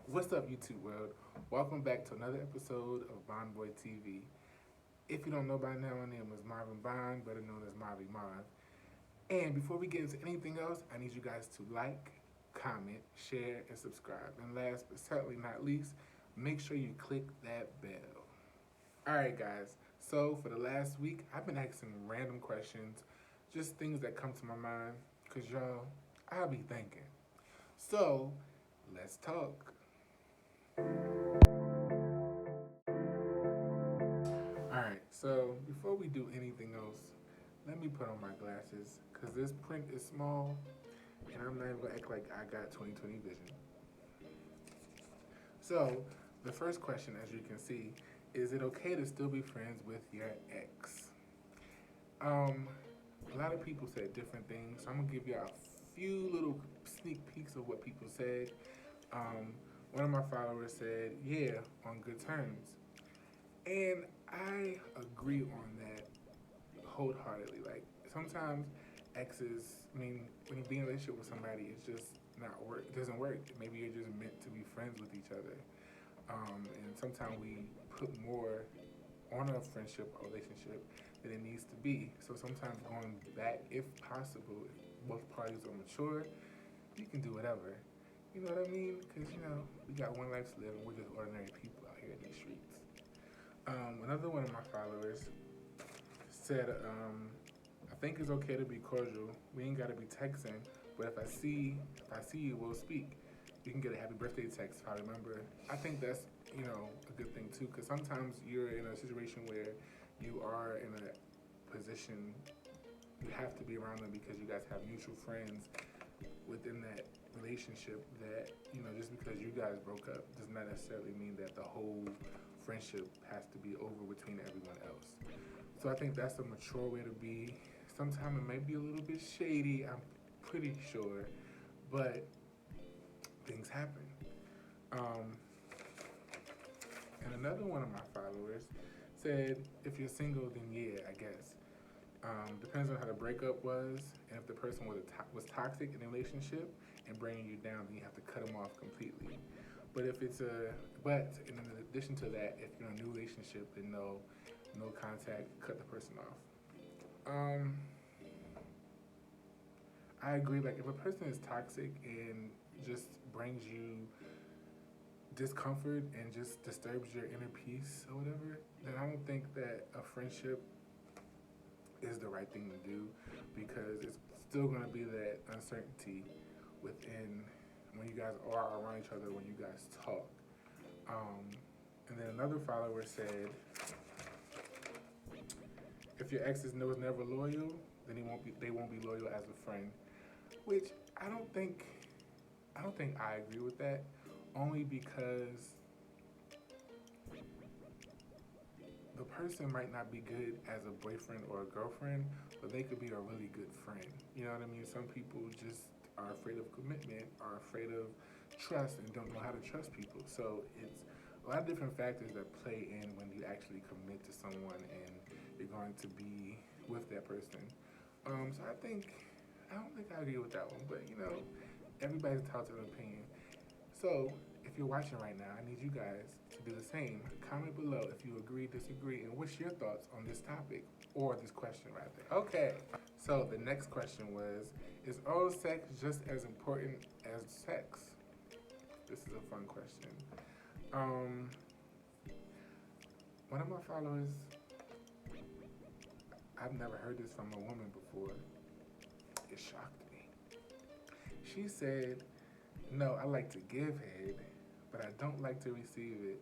What's up, YouTube world? Welcome back to another episode of Bond Boy TV. If you don't know by now, my name is Marvin Bond, better known as Marvy Marv. And before we get into anything else, I need you guys to like, comment, share, and subscribe. And last but certainly not least, make sure you click that bell. Alright, guys. So for the last week, I've been asking random questions, just things that come to my mind, because y'all, I'll be thinking. So, let's talk. Alright, so before we do anything else, let me put on my glasses because this print is small and I'm not even gonna act like I got 20/20 vision. So, the first question, as you can see, is it okay to still be friends with your ex? Um, a lot of people said different things, so I'm gonna give you a few little sneak peeks of what people said. Um, One of my followers said, yeah, on good terms. And I agree on that wholeheartedly. Like sometimes exes, I mean, when you be in a relationship with somebody, it's just not work. It doesn't work. Maybe you're just meant to be friends with each other. And sometimes we put more on a friendship or relationship than it needs to be. So sometimes going back, if possible, if both parties are mature, you can do whatever. You know what I mean? Because we got one life to live, and we're just ordinary people out here in these streets. Another one of my followers said, I think it's okay to be cordial. We ain't gotta be texting, but if I see you, we'll speak. You can get a happy birthday text if I remember. I think that's a good thing too, because sometimes you're in a situation where you are in a position you have to be around them because you guys have mutual friends within that relationship that just because you guys broke up does not necessarily mean that the whole friendship has to be over between everyone else. So I think that's a mature way to be. Sometimes it may be a little bit shady, I'm pretty sure, but things happen. Um, and another one of my followers said, if you're single, then yeah, I guess. Depends on how the breakup was, and if the person was toxic in the relationship and bringing you down, then you have to cut them off completely. But if it's a but in addition to that, if you're in a new relationship, then no contact, cut the person off. Um, I agree. Like if a person is toxic and just brings you discomfort and just disturbs your inner peace or whatever, then I don't think that a friendship is the right thing to do because it's still going to be that uncertainty within when you guys are around each other when you guys talk. Um, and then another follower said, if your ex was never loyal, then they won't be loyal as a friend. Which I don't think I agree with that. Only because the person might not be good as a boyfriend or a girlfriend, but they could be a really good friend. You know what I mean? Some people just are afraid of commitment, are afraid of trust, and don't know how to trust people. So it's a lot of different factors that play in when you actually commit to someone and you're going to be with that person. So I don't think I agree with that one, but everybody's entitled to an opinion. So, if you're watching right now, I need you guys to do the same. Comment below if you agree, disagree, and what's your thoughts on this topic or this question rather. Okay, so the next question was, is oral sex just as important as sex? This is a fun question. Um, One of my followers, I've never heard this from a woman before. It shocked me. She said, no, I like to give head, but I don't like to receive it.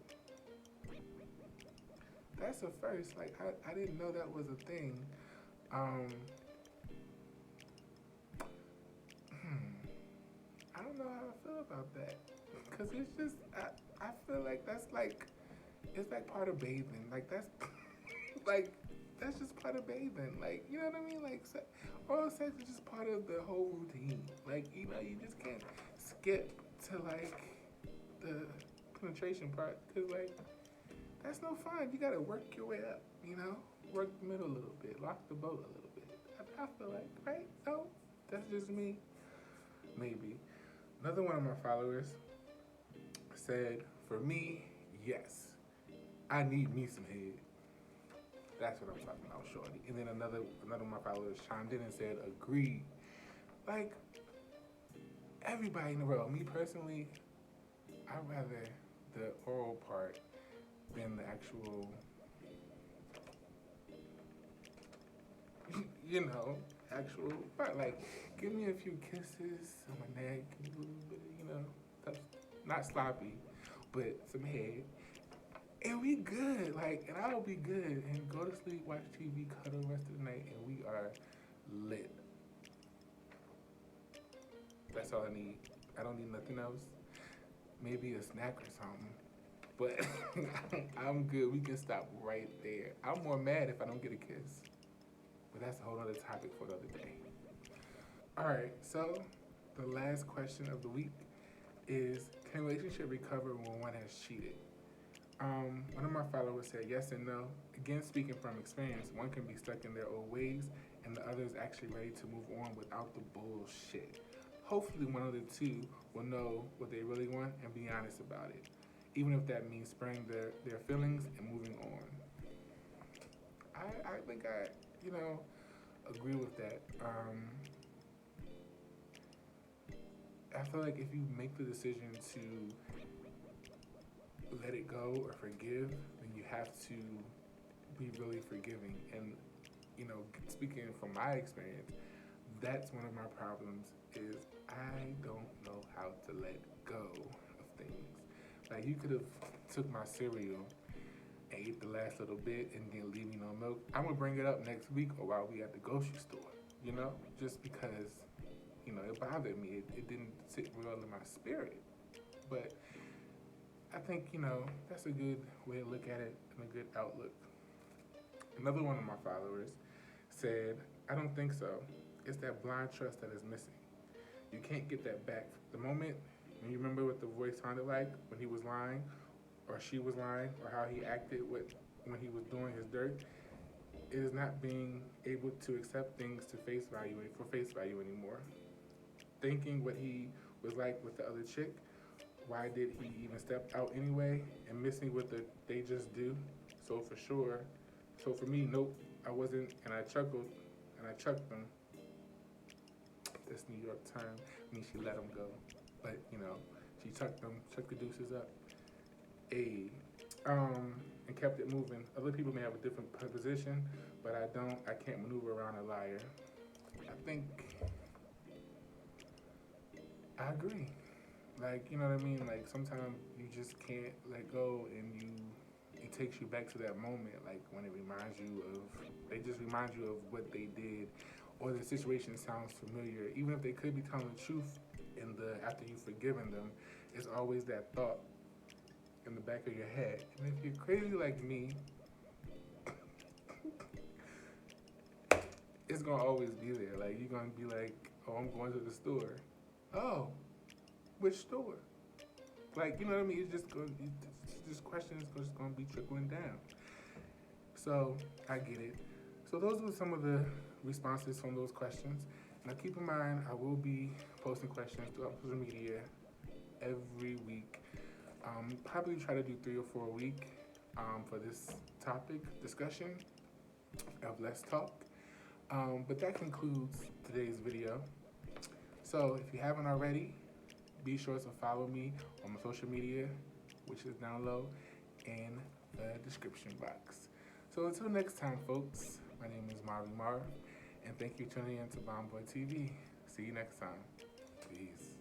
That's a first. Like, I didn't know that was a thing. Um, I don't know how I feel about that. Because it's just, I feel like that's like, it's like part of bathing. Like, that's, like, that's just part of bathing. Like, you know what I mean? Like, oral sex is just part of the whole routine. Like, you just can't skip to, like, the penetration part. Because, like, that's no fun. You gotta work your way up, Work the middle a little bit, rock the boat a little bit. I feel like, right? No, that's just me. Maybe. Another one of my followers said, for me, yes. I need me some head. That's what I'm talking about, shorty. And then another of my followers chimed in and said, agreed. Like, everybody in the world, me personally, I'd rather the oral part than the actual, actual part. Like, give me a few kisses on my neck, a little bit of, not sloppy, but some head. And we good, like, and I'll be good. And go to sleep, watch TV, cuddle the rest of the night, and we are lit. That's all I need. I don't need nothing else. Maybe a snack or something. But I'm good. We can stop right there. I'm more mad if I don't get a kiss. But that's a whole other topic for another day. All right, so the last question of the week is, can a relationship recover when one has cheated? One of my followers said yes and no. Again, speaking from experience, one can be stuck in their old ways and the other is actually ready to move on without the bullshit. Hopefully one of the two will know what they really want and be honest about it, even if that means sparing their feelings and moving on. I think I agree with that. I feel like if you make the decision to let it go or forgive, then you have to be really forgiving. And, speaking from my experience, that's one of my problems is I don't know how to let go of things. Like, you could have took my cereal and ate the last little bit and then leave me no milk. I'm going to bring it up next week or while we at the grocery store, just because, it bothered me. It didn't sit well in my spirit. But I think, that's a good way to look at it and a good outlook. Another one of my followers said, I don't think so. It's that blind trust that is missing. You can't get that back. The moment when you remember what the voice sounded like when he was lying or she was lying or how he acted when he was doing his dirt, it is not being able to accept things for face value anymore. Thinking what he was like with the other chick, why did he even step out anyway, and missing what they just do. So for me, nope, I wasn't, and I chuckled, and I chucked them. This New York term means she let him go. But, she chucked the deuces up. And kept it moving. Other people may have a different position, but I can't maneuver around a liar. I think, I agree. Like, you know what I mean? Like, sometimes you just can't let go and it takes you back to that moment, like when they just remind you of what they did, or the situation sounds familiar. Even if they could be telling the truth after you've forgiven them, it's always that thought in the back of your head. And if you're crazy like me, it's gonna always be there. Like, you're gonna be like, oh, I'm going to the store. Oh, which store? Like, you know what I mean? This question is just gonna be trickling down. So I get it. So those were some of the responses from those questions. Now keep in mind, I will be posting questions throughout social media every week. Probably try to do 3 or 4 a week for this topic discussion of Letstalk. But that concludes today's video. So if you haven't already, be sure to follow me on my social media, which is down low in the description box. So until next time, folks, my name is Marvin Marv, and thank you for tuning in to Bomb Boy TV. See you next time. Peace.